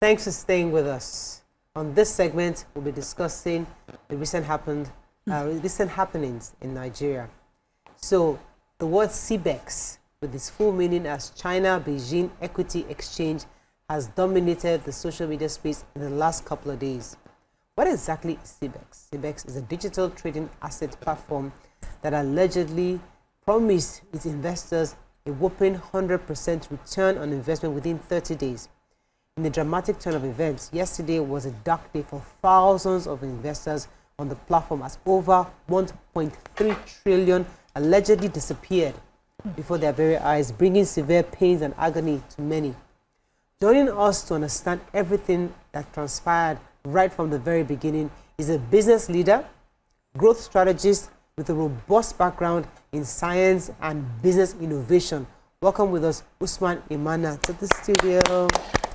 Thanks for staying with us. On this segment, we'll be discussing the recent happenings in Nigeria. So, the word CBEX, with its full meaning as China Beijing Equity Exchange, has dominated the social media space in the last couple of days. What exactly is CBEX? CBEX is a digital trading asset platform that allegedly promised its investors a whopping 100% return on investment within 30 days. In a dramatic turn of events, yesterday was a dark day for thousands of investors on the platform as over 1.3 trillion allegedly disappeared before their very eyes, bringing severe pains and agony to many. Joining us to understand everything that transpired right from the very beginning is a business leader, growth strategist with a robust background in science and business innovation. Welcome with us, Usman Imanah, to the studio.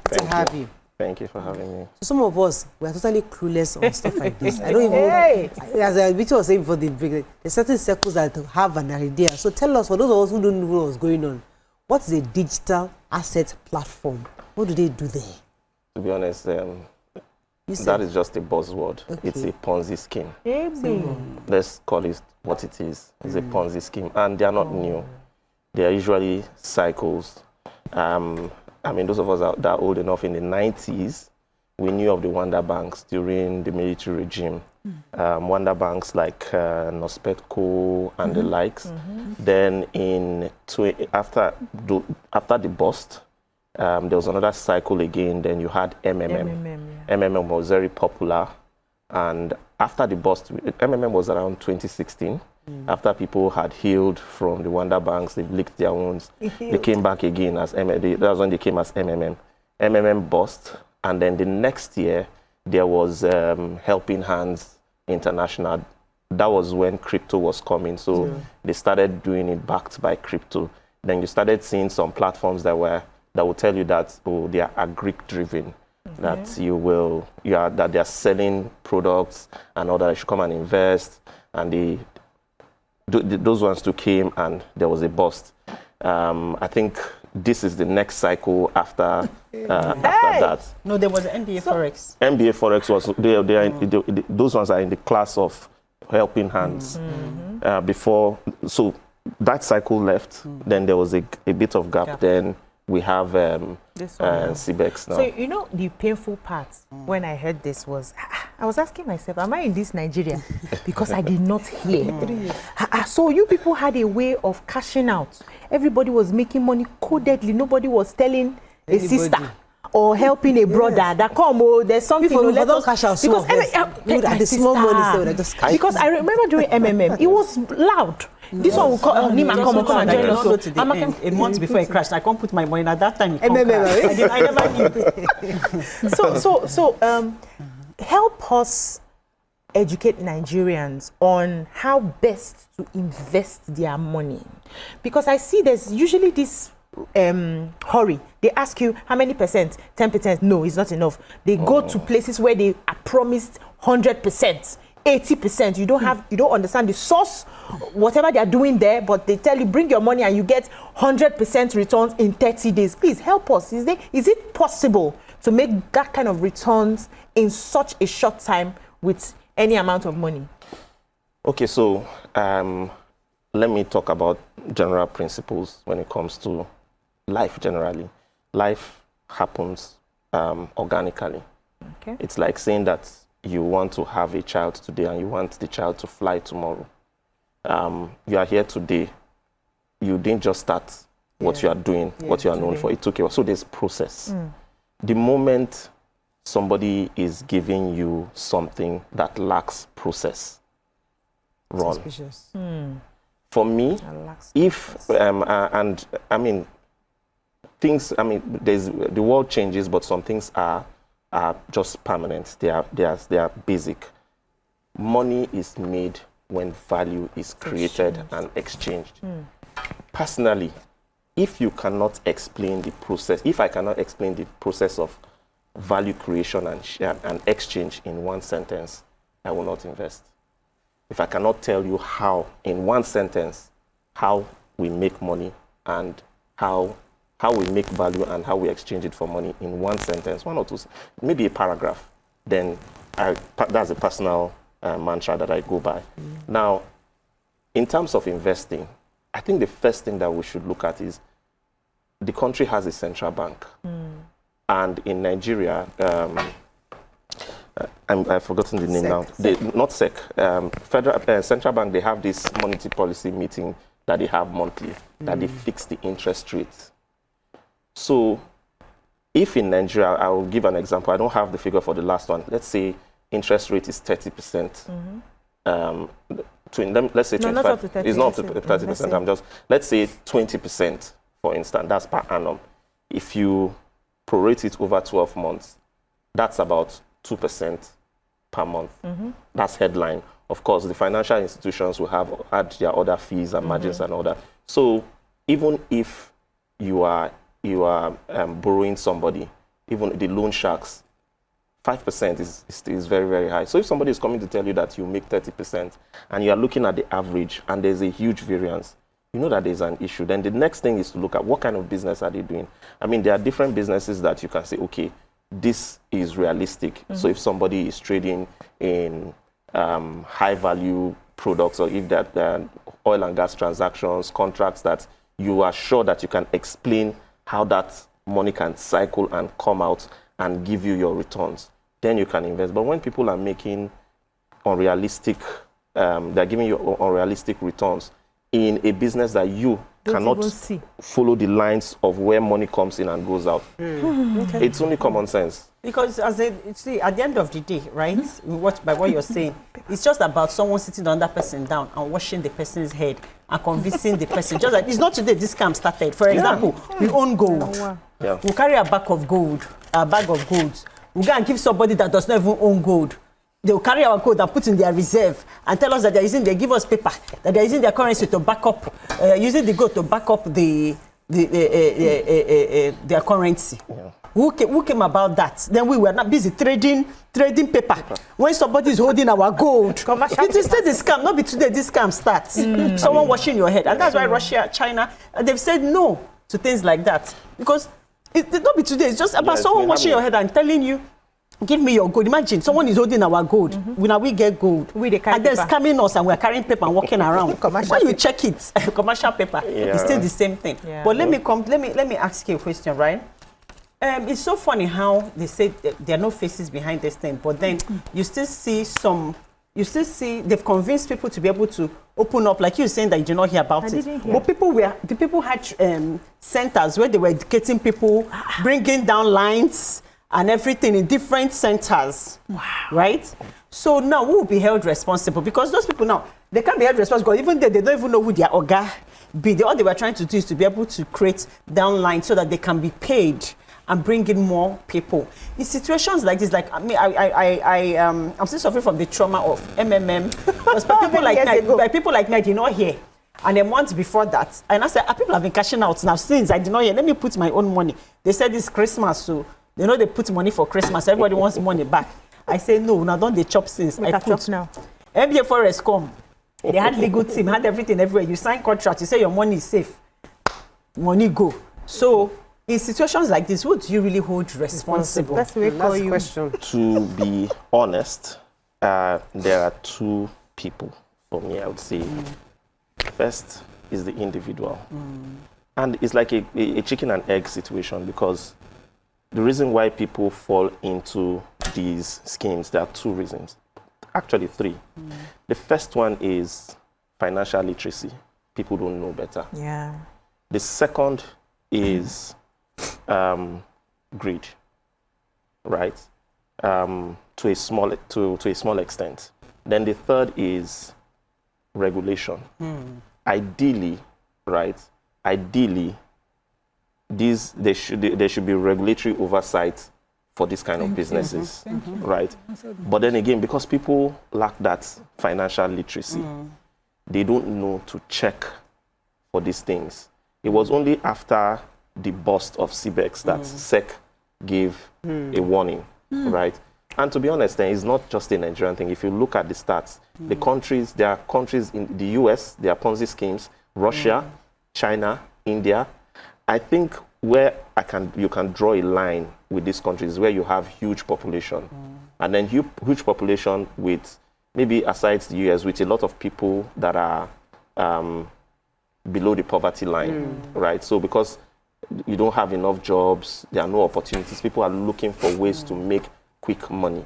Good to have you. Thank you for having me. So some of us, we are totally clueless on stuff like this. I don't even, as I was saying before the break, there's certain circles that have an idea. So tell us, for those of us who don't know what's going on, what's a digital asset platform? What do they do there? To be honest, that is just a buzzword. Okay. It's a Ponzi scheme. Let's call it what it is. It's a Ponzi scheme. And they are not new. They are usually cycles. I mean, those of us that are old enough, in the 90s, we knew of the wonder banks during the military regime. Wonder banks like Nospetco and the likes. Then after the bust, there was another cycle again. Then you had MMM. MMM was very popular. And after the bust, MMM was around 2016. After people had healed from the wonder banks, they licked their wounds. They came back again as MMM. That's when they came as MMM. MMM bust. And then the next year, there was Helping Hands International. That was when crypto was coming. So they started doing it backed by crypto. Then you started seeing some platforms that will tell you that they are agric driven. That that they are selling products and all that. You should come and invest. And those ones too came, and there was a bust. I think this is the next cycle after that. No, there was NBA Forex. NBA Forex was those ones are in the class of Helping Hands. Before, so that cycle left. Then there was a bit of gap. Then we have CBEX now. So, you know, the painful part when I heard this was, I was asking myself, am I in this Nigeria? Because I did not hear. So you people had a way of cashing out. Everybody was making money codedly. Nobody was telling a sister or helping a brother that there's something. People let us cash out because the small money, just cash. Because I remember during MMM, it was loud. This one will call Nima come and join us. A month before it crashed, I can't put my money at that time. I never knew. So help us educate Nigerians on how best to invest their money, because I see there's usually this hurry. They ask you how many percent, 10%. No, it's not enough. They go to places where they are promised 100%. 80%, you don't understand the source, whatever they are doing there, but they tell you bring your money and you get 100% returns in 30 days. Please help us. Is it possible to make that kind of returns in such a short time with any amount of money? Okay, so let me talk about general principles when it comes to life generally. Life happens organically. Okay. It's like saying that you want to have a child today and you want the child to fly tomorrow. You are here today. You didn't just start what you are doing, what you are known for. It took a while. So there's process. The moment somebody is giving you something that lacks process, run. Suspicious. For me, the world changes, but some things are just permanent. They are basic. Money is made when value is created and exchanged. Personally, if you cannot explain the process, if I cannot explain the process of value creation and exchange in one sentence, I will not invest. If I cannot tell you how, in one sentence, how we make money and how how we make value and how we exchange it for money in one sentence, one or two, maybe a paragraph, then that's a personal mantra that I go by. Now, in terms of investing, I think the first thing that we should look at is the country has a central bank. And in Nigeria, I've forgotten the name now. Not SEC. Federal Central Bank, they have this monetary policy meeting that they have monthly, that they fix the interest rate. So if in Nigeria, I will give an example. I don't have the figure for the last one. Let's say interest rate is 30%. Let's say 25%. It's not 30%. Let's say 20%, for instance. That's per annum. If you prorate it over 12 months, that's about 2% per month. That's headline. Of course, the financial institutions will have add their other fees and margins and all that. So even if you are borrowing somebody, even the loan sharks, 5% is very, very high. So if somebody is coming to tell you that you make 30% and you are looking at the average and there's a huge variance, you know that there's an issue. Then the next thing is to look at what kind of business are they doing. I mean, there are different businesses that you can say, okay, this is realistic. So if somebody is trading in high value products, or if that oil and gas transactions, contracts that you are sure that you can explain how that money can cycle and come out and give you your returns, then you can invest. But when people are making unrealistic, they're giving you unrealistic returns in a business that you cannot follow the lines of where money comes in and goes out. It's only common sense. Because at the end of the day, right, by what you're saying, it's just about someone sitting on that person down and washing the person's head and convincing the person. Just like, it's not today this scam started. For example, we own gold. We carry a bag of gold. We go and give somebody that does not even own gold. They will carry our gold and put in their reserve and tell us that they give us paper, that they're using their currency to back up, using the gold to back up their currency. Who came about that? Then we were not busy trading paper. When somebody is holding our gold, it is still the scam. Not be today this scam starts. Someone washing your head. And that's why Russia, China, they've said no to things like that. Because it not be today. It's just about someone washing your head and telling you, give me your gold. Imagine someone is holding our gold. We get gold. And they're scamming us and we're carrying paper and walking around. When you check it, commercial paper, it's still the same thing. But let me ask you a question, right? It's so funny how they say there are no faces behind this thing, but then you still see they've convinced people to be able to open up, like you're saying that you did not hear about it. But the people had centers where they were educating people, bringing down lines and everything in different centers, right? So now who will be held responsible? Because those people now, they can't be held responsible. Even they don't even know who their oga be. All they were trying to do is to be able to create downlines so that they can be paid and bring in more people. In situations like this, like I'm still suffering from the trauma of MMM. Because people like me, I did not hear. And a month before that, and I said, people have been cashing out now since I did not hear. Let me put my own money. They said it's Christmas, so they know they put money for Christmas. Everybody wants money back. I say no, now don't they chop since. I put now. MBA Forest come. They had legal team, had everything everywhere. You sign contract, you say your money is safe. Money go. So in situations like this, who do you really hold responsible? That's the question. To be honest, there are two people for me, I would say. First is the individual. And it's like a chicken and egg situation, because the reason why people fall into these schemes, there are two reasons. Actually, three. The first one is financial literacy. People don't know better. The second is greed, right? To a small extent. Then the third is regulation. Ideally, right? Ideally, there should be regulatory oversight for this kind of businesses, right? But then again, because people lack that financial literacy, they don't know to check for these things. It was only after the bust of CBEX that SEC gave a warning, right? And to be honest, then it's not just a Nigerian thing. If you look at the stats, there are countries in the US, there are Ponzi schemes, Russia, China, India. I think where you can draw a line with these countries where you have huge population, and then huge population with maybe aside the US, with a lot of people that are below the poverty line, right? So because you don't have enough jobs, there are no opportunities. People are looking for ways to make quick money,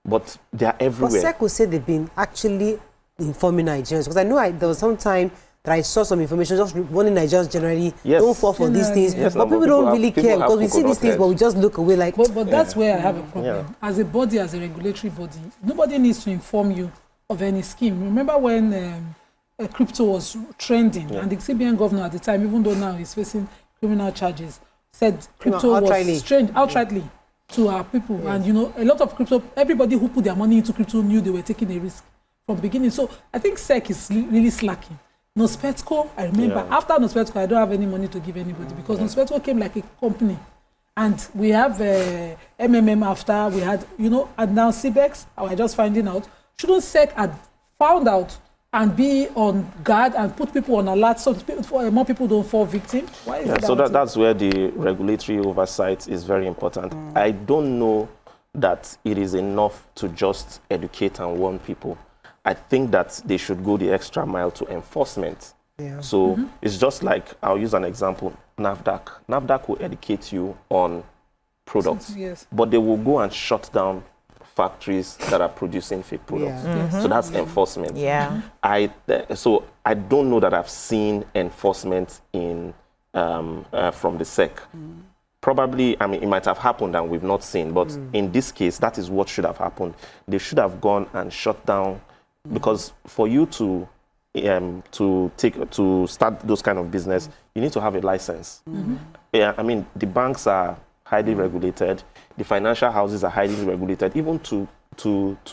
but they are everywhere. But SEC will say they've been actually informing Nigerians, because I know there was some time that I saw some information just warning Nigerians generally, don't fall for these things. Yes, but people don't really care, because we see these things, but we just look away like... But that's where I have a problem. As a body, as a regulatory body, nobody needs to inform you of any scheme. Remember when crypto was trending, and the CBN governor at the time, even though now he's facing criminal charges, said crypto was strange, outrightly to our people. And you know, a lot of crypto, everybody who put their money into crypto knew they were taking a risk from beginning. So I think SEC is really slacking. Nospetco, I remember, after Nospetco, I don't have any money to give anybody, because Nospetco came like a company. And we have MMM after, we had, you know, and now CBEX, we're just finding out. Shouldn't SEC had found out and be on guard and put people on alert so more people don't fall victim? Why is that? So that's where the regulatory oversight is very important. I don't know that it is enough to just educate and warn people. I think that they should go the extra mile to enforcement. So it's just like, I'll use an example, NAFDAC. NAFDAC will educate you on products, but they will go and shut down factories that are producing fake products. So that's enforcement. So I don't know that I've seen enforcement in from the SEC. Probably, I mean, it might have happened and we've not seen, but in this case, that is what should have happened. They should have gone and shut down, because for you to start those kind of business, you need to have a license. I mean, the banks are highly regulated, the financial houses are highly regulated. Even to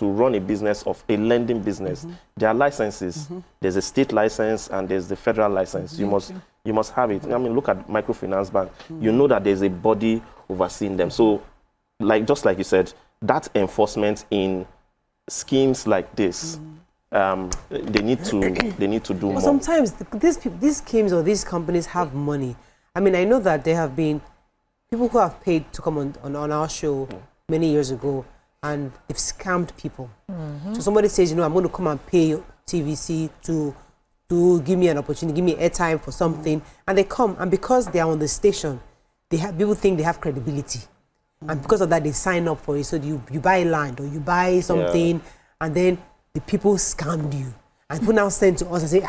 run a business, of a lending business, there are licenses. There's a state license and there's the federal license. You must have it. I mean, look at microfinance bank. You know that there's a body overseeing them. So, just like you said, that enforcement in schemes like this, they need to do more. Sometimes these schemes or these companies have money. I mean, I know that there have been people who have paid to come on our show many years ago, and they've scammed people. So somebody says, you know, I'm going to come and pay TVC to give me an opportunity, give me airtime for something, and they come, and because they are on the station, people think they have credibility, and because of that, they sign up for it. So you buy land or you buy something, and then the people scammed you, and people now send to us and say,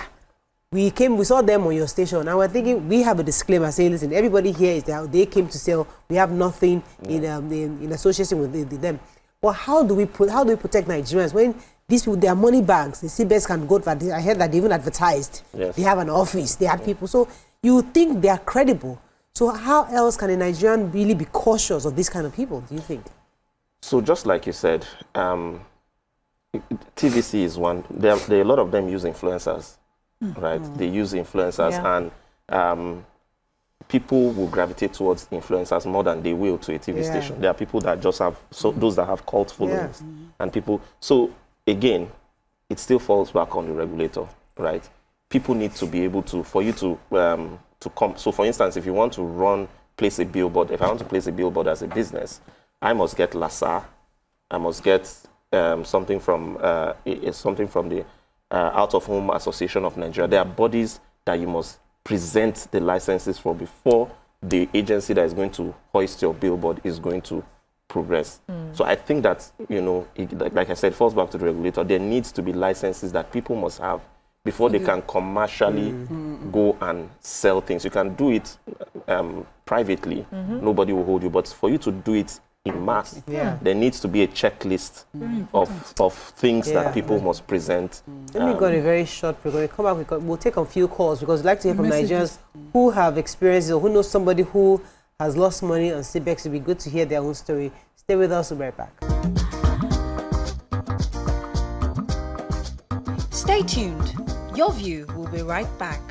we saw them on your station, and we're thinking, we have a disclaimer saying, listen, everybody here is that they came to sell, we have nothing in association with them. But how do we protect Nigerians when these people, they are money bags? The CBEX can go to, I heard that they even advertised. They have an office, they have people. So you think they are credible. So how else can a Nigerian really be cautious of these kind of people, do you think? So just like you said, TVC is one. There are a lot of them use influencers, right? They use influencers, and people will gravitate towards influencers more than they will to a TV station. There are people that just have, those that have cult followings, and people. So again, it still falls back on the regulator, right? People need to be able to, for you to come. So for instance, if you want to place a billboard, if I want to place a billboard as a business, I must get LASA, I must get something from the Out of Home Association of Nigeria. There are bodies that you must present the licenses for before the agency that is going to hoist your billboard is going to progress. So I think that, you know, like I said, falls back to the regulator. There needs to be licenses that people must have before they can commercially go and sell things. You can do it privately, nobody will hold you, but for you to do it in mass, there needs to be a checklist of things that people must present. Let me go on a very short break. When we come back, we'll take a few calls, because we'd like to hear from Nigerians who have experiences or who know somebody who has lost money on CBEX. It would be good to hear their own story. Stay with us, we'll be right back. Stay tuned. Your View will be right back.